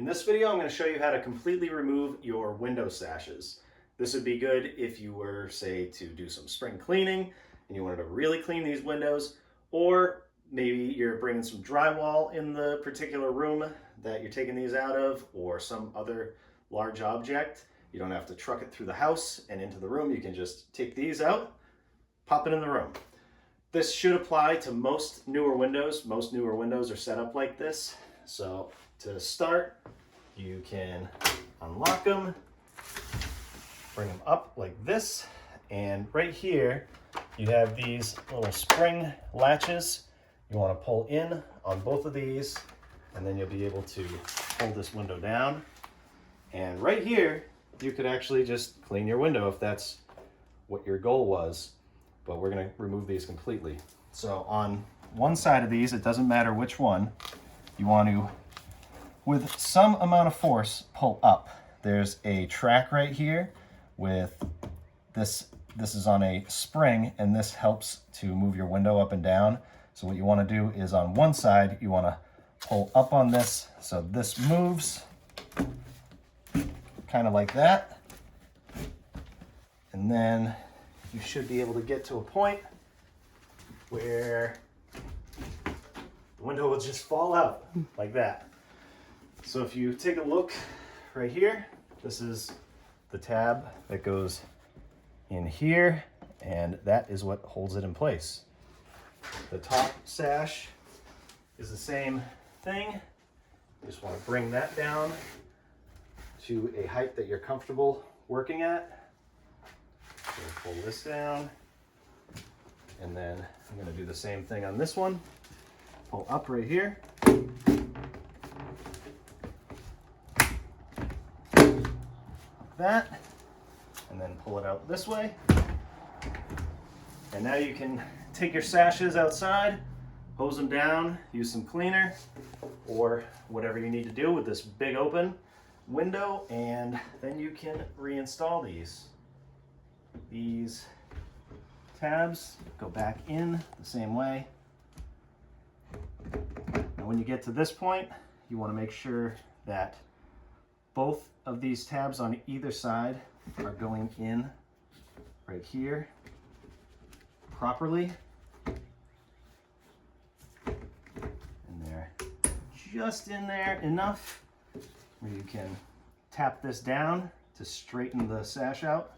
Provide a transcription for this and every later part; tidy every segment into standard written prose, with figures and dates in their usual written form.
In this video, I'm going to show you how to completely remove your window sashes. This would be good if you were, say, to do some spring cleaning and you wanted to really clean these windows, or maybe you're bringing some drywall in the particular room that you're taking these out of, or some other large object. You don't have to truck it through the house and into the room. You can just take these out, pop it in the room. This should apply to most newer windows. Most newer windows are set up like this. So to start, you can unlock them, bring them up like this, and right here you have these little spring latches. You want to pull in on both of these, and then you'll be able to pull this window down. And right here, you could actually just clean your window if that's what your goal was, but we're going to remove these completely. So on one side of these, it doesn't matter which one, you want to, with some amount of force, pull up. There's a track right here with this is on a spring, and this helps to move your window up and down. So what you want to do is on one side, you want to pull up on this so this moves kind of like that. And then you should be able to get to a point where the window will just fall out like that. So if you take a look right here, this is the tab that goes in here, and that is what holds it in place. The top sash is the same thing. You just want to bring that down to a height that you're comfortable working at. So pull this down, and then I'm going to do the same thing on this one. Pull up right here. That, and then pull it out this way. And now you can take your sashes outside, hose them down, use some cleaner, or whatever you need to do with this big open window, and then you can reinstall these. These tabs go back in the same way. Now when you get to this point, you want to make sure that both of these tabs on either side are going in right here properly. And they're just in there enough where you can tap this down to straighten the sash out.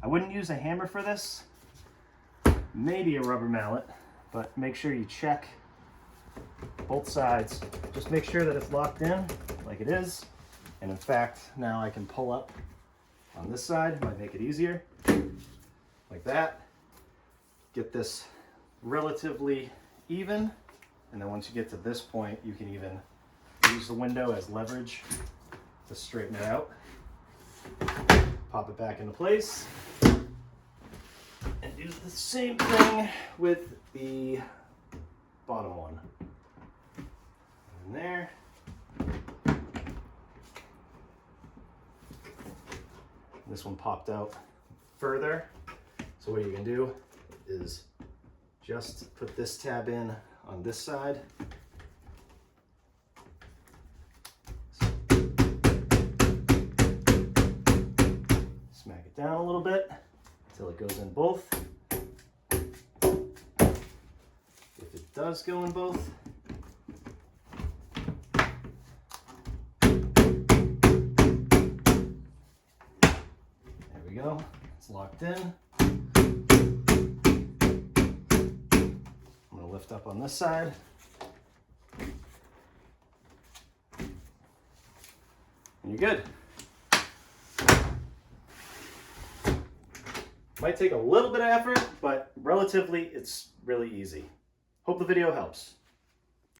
I wouldn't use a hammer for this, maybe a rubber mallet, but make sure you check both sides. Just make sure that it's locked in like it is. And in fact, now I can pull up on this side, might make it easier, like that. Get this relatively even, and then once you get to this point, you can even use the window as leverage to straighten it out. Pop it back into place, and do the same thing with the bottom one. In there. This one popped out further. So what you can do is just put this tab in on this side. Smack it down a little bit until it goes in both. If it does go in both, go. It's locked in. I'm going to lift up on this side. And you're good. Might take a little bit of effort, but relatively it's really easy. Hope the video helps.